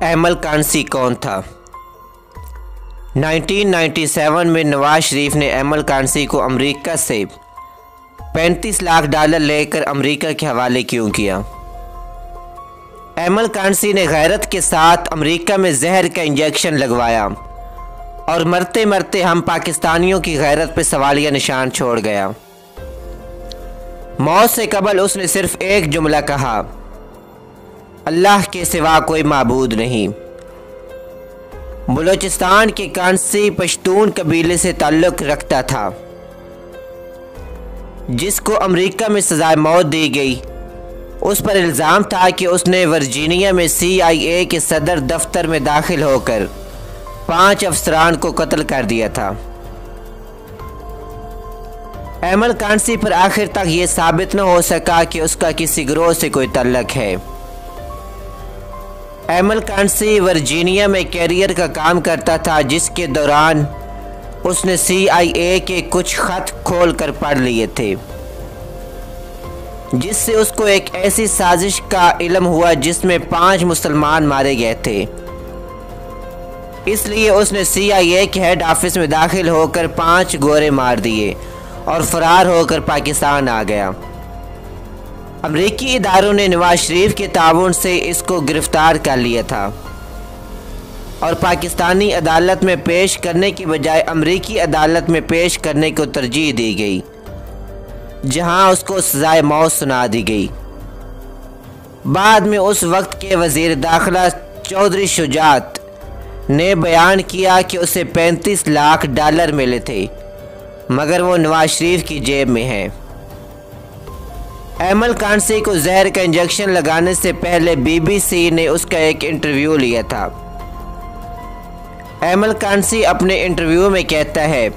Emil Kansi कौन था? 1997 में नवाज शरीफ ने एमल कांसी को अमेरिका से $35 लाख लेकर अमेरिका के हवाले क्यों किया? एमल कांसी ने गैरत के साथ अमेरिका में जहर का इंजेक्शन लगवाया और मरते मरते हम पाकिस्तानियों की गैरत पर सवालिया निशान छोड़ गया। मौत से कबल उसने सिर्फ एक जुमला कहा, अल्लाह के सिवा कोई माबूद नहीं। बलूचिस्तान के कांसी पश्तून कबीले से ताल्लुक़ रखता था, जिसको अमेरिका में सज़ाए मौत दी गई। उस पर इल्ज़ाम था कि उसने वर्जीनिया में CIA के सदर दफ्तर में दाखिल होकर 5 अफसरान को कत्ल कर दिया था। एमल कांसी पर आखिर तक ये साबित न हो सका कि उसका किसी गिरोह से कोई ताल्लुक़ है। एमल कांसी वर्जीनिया में कैरियर का काम करता था, जिसके दौरान उसने CIA के कुछ खत खोल कर पढ़ लिए थे, जिससे उसको एक ऐसी साजिश का इल्म हुआ जिसमें 5 मुसलमान मारे गए थे। इसलिए उसने CIA के हेड ऑफिस में दाखिल होकर 5 गोरे मार दिए और फरार होकर पाकिस्तान आ गया। अमरीकी इदारों ने नवाज शरीफ के ताउन से इसको गिरफ्तार कर लिया था और पाकिस्तानी अदालत में पेश करने की बजाय अमरीकी अदालत में पेश करने को तरजीह दी गई, जहां उसको सज़ाए मौत सुना दी गई। बाद में उस वक्त के वज़ीर दाखिला चौधरी शुजात ने बयान किया कि उसे $35 लाख मिले थे, मगर वो नवाज शरीफ की जेब में है। एमल कांसी को जहर का इंजेक्शन लगाने से पहले BBC ने उसका एक इंटरव्यू लिया था। एमल कांसी अपने इंटरव्यू में कहता है,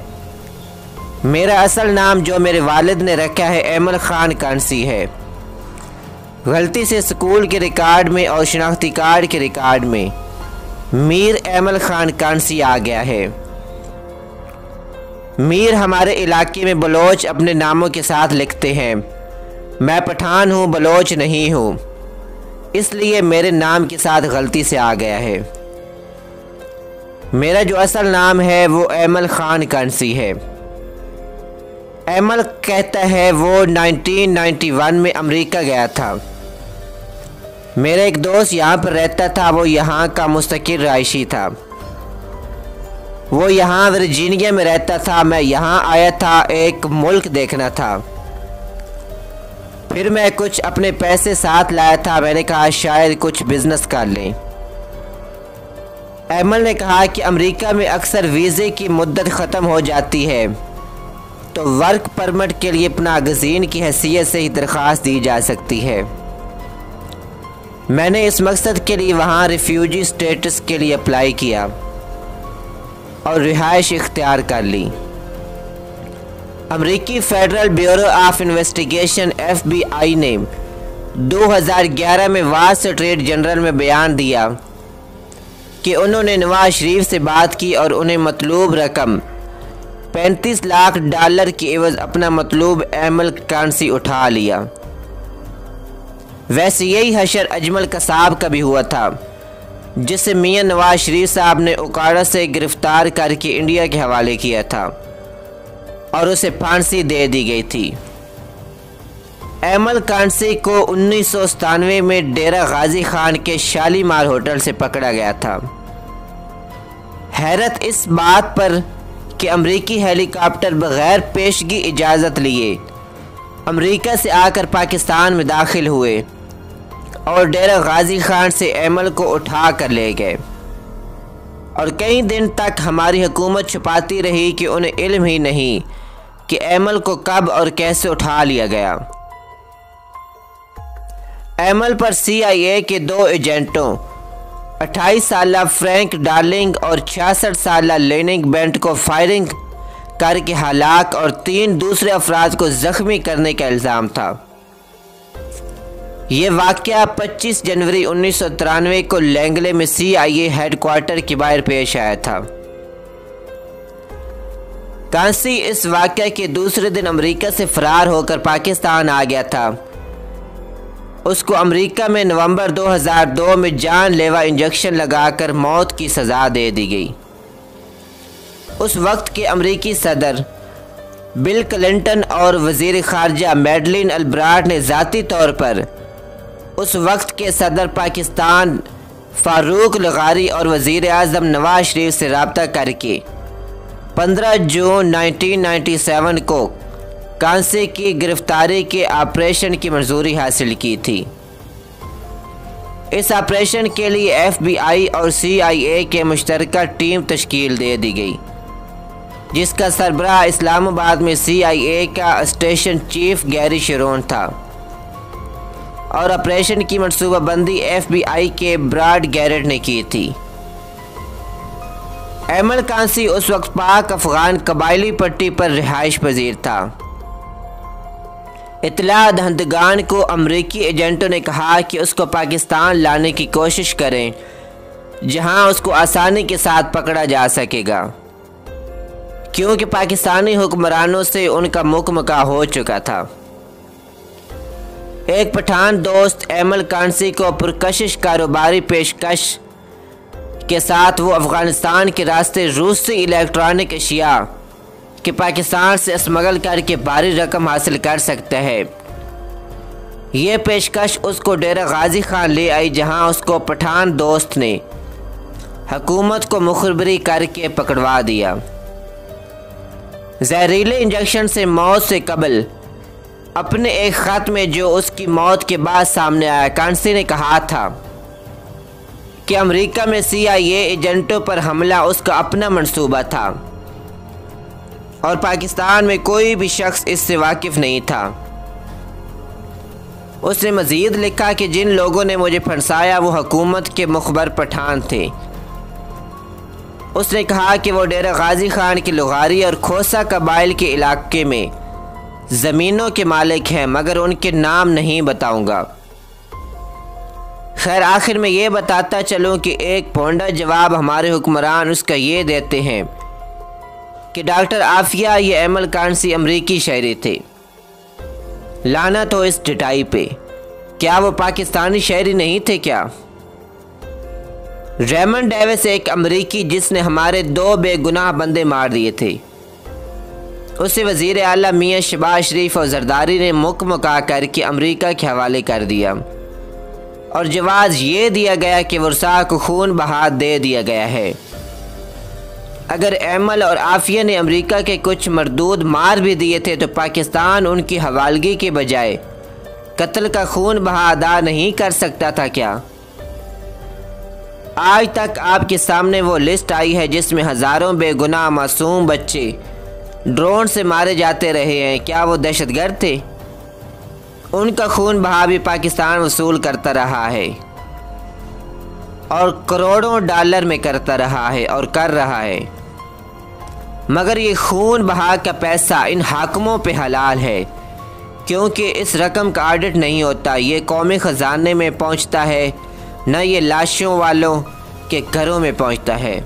मेरा असल नाम जो मेरे वालिद ने रखा है एमल खान कांसी है। गलती से स्कूल के रिकॉर्ड में और शनाख्ती कार्ड के रिकॉर्ड में मीर एमल खान कांसी आ गया है। मीर हमारे इलाके में बलोच अपने नामों के साथ लिखते हैं। मैं पठान हूँ, बलोच नहीं हूँ, इसलिए मेरे नाम के साथ गलती से आ गया है। मेरा जो असल नाम है वो एमल खान कांसी है। एमल कहता है वो 1991 में अमेरिका गया था। मेरा एक दोस्त यहाँ पर रहता था, वो यहाँ का मुस्तकिल रहायशी था। वो यहाँ वर्जीनिया में रहता था। मैं यहाँ आया था एक मुल्क देखना था। फिर मैं कुछ अपने पैसे साथ लाया था। मैंने कहा शायद कुछ बिजनेस कर लें। एमल ने कहा कि अमेरिका में अक्सर वीज़े की मुद्दत ख़त्म हो जाती है, तो वर्क परमिट के लिए पनाहगज़ीन की हैसियत से ही दरख्वास्त दी जा सकती है। मैंने इस मकसद के लिए वहाँ रिफ्यूजी स्टेटस के लिए अप्लाई किया और रिहाइश इख्तियार कर ली। अमेरिकी federal bureau of investigation FBI ने 2011 में वाज स्ट्रीट जनरल में बयान दिया कि उन्होंने नवाज शरीफ से बात की और उन्हें मतलूब रकम $35 लाख की एवज़ अपना मतलूब एमल कांसी उठा लिया। वैसे यही हशर अजमल कसाब का भी हुआ था, जिसे मियां नवाज शरीफ साहब ने उकाड़ा से गिरफ्तार करके इंडिया के हवाले किया था और उसे फांसी दे दी गई थी। एमल कांसी को 1997 में डेरा गाजी खान के शालीमार होटल से पकड़ा गया था। हैरत इस बात पर कि अमरीकी हेलीकॉप्टर बगैर पेशगी इजाज़त लिए अमेरिका से आकर पाकिस्तान में दाखिल हुए और डेरा गाजी खान से एमल को उठा कर ले गए और कई दिन तक हमारी हुकूमत छुपाती रही कि उन्हें इल्म ही नहीं कि एमल को कब और कैसे उठा लिया गया। एमल पर CIA के 2 एजेंटों 28 साला फ्रैंक डार्लिंग और 66 साला लेनिंग बेंट को फायरिंग करके हलाक और 3 दूसरे अफराद को जख्मी करने का इल्ज़ाम था। ये वाक़या 25 जनवरी 1993 को लैंगले में CIA हेडक्वार्टर के बाहर पेश आया था। कांसी इस वाक़या के दूसरे दिन अमेरिका से फ़रार होकर पाकिस्तान आ गया था उसको अमेरिका में नवंबर 2002 में जानलेवा इंजेक्शन लगाकर मौत की सज़ा दे दी गई। उस वक्त के अमेरिकी सदर बिल क्लिंटन और वज़ीर ख़ारजा मैडलिन अल्ब्राट ने ज़ाती तौर पर उस वक्त के सदर पाकिस्तान फ़ारूक लगारी और वज़ीर आज़म नवाज शरीफ से रब्ता करके 15 जून 1997 को कांसी की गिरफ्तारी के ऑपरेशन की मंजूरी हासिल की थी। इस ऑपरेशन के लिए FBI और CIA के मुश्तरका टीम तश्कील दे दी गई, जिसका सरबराह इस्लामाबाद में CIA का स्टेशन चीफ गैरी शरोन था और ऑपरेशन की मनसूबाबंदी FBI के ब्राड गैरेट ने की थी। एमल कांसी उस वक्त पाक अफगान कबायली पट्टी पर रिहाइश पजीर था। इत्तला दहंदगान को अमरीकी एजेंटों ने कहा कि उसको पाकिस्तान लाने की कोशिश करें, जहां उसको आसानी के साथ पकड़ा जा सकेगा, क्योंकि पाकिस्तानी हुक्मरानों से उनका मुकमका हो चुका था। एक पठान दोस्त एमल कांसी को पुरकशिश कारोबारी पेशकश के साथ वो अफ़गानिस्तान के रास्ते रूसी इलेक्ट्रॉनिक अशिया कि पाकिस्तान से स्मगल करके भारी रकम हासिल कर सकता है। ये पेशकश उसको डेरा गाजी खान ले आई, जहां उसको पठान दोस्त ने हुकूमत को मुखबरी करके पकड़वा दिया। जहरीले इंजेक्शन से मौत से कबल अपने एक ख़त में जो उसकी मौत के बाद सामने आया, कांसी ने कहा था कि अमेरिका में CIA एजेंटों पर हमला उसका अपना मंसूबा था और पाकिस्तान में कोई भी शख्स इससे वाकिफ़ नहीं था। उसने मज़ीद लिखा कि जिन लोगों ने मुझे फंसाया वो हुकूमत के मुखबर पठान थे। उसने कहा कि वो डेरा गाजी खान की लुगारी और खोसा कबाइल के इलाके में ज़मीनों के मालिक हैं, मगर उनके नाम नहीं बताऊंगा। खैर, आखिर में ये बताता चलूँ कि एक पोंडा जवाब हमारे हुक्मरान उसका ये देते हैं कि डॉक्टर आफिया ये एमल कांसी अमरीकी शहरी थे। लानत हो इस टिटाई पे, क्या वो पाकिस्तानी शहरी नहीं थे क्या? रेमंड डेविस एक अमरीकी जिसने हमारे 2 बेगुनाह बंदे मार दिए थे, उसे वज़ीर आला मियाँ शहबाज शरीफ और जरदारी ने मुकमका करके अमरीका के हवाले कर दिया और जवाब ये दिया गया कि वर्सा को खून बहा दे दिया गया है। अगर एमल और आफिया ने अमेरिका के कुछ मरदूद मार भी दिए थे तो पाकिस्तान उनकी हवालगी के बजाय कत्ल का खून बहा अदा नहीं कर सकता था क्या? आज तक आपके सामने वो लिस्ट आई है जिसमें हज़ारों बेगुनाह मासूम बच्चे ड्रोन से मारे जाते रहे हैं। क्या वो दहशतगर्द थे? उनका खून बहा भी पाकिस्तान वसूल करता रहा है और करोड़ों डॉलर में करता रहा है और कर रहा है, मगर ये खून बहा का पैसा इन हाकिमों पे हलाल है, क्योंकि इस रकम का ऑडिट नहीं होता। ये कौमी ख़जाने में पहुंचता है, न ये लाशों वालों के घरों में पहुंचता है।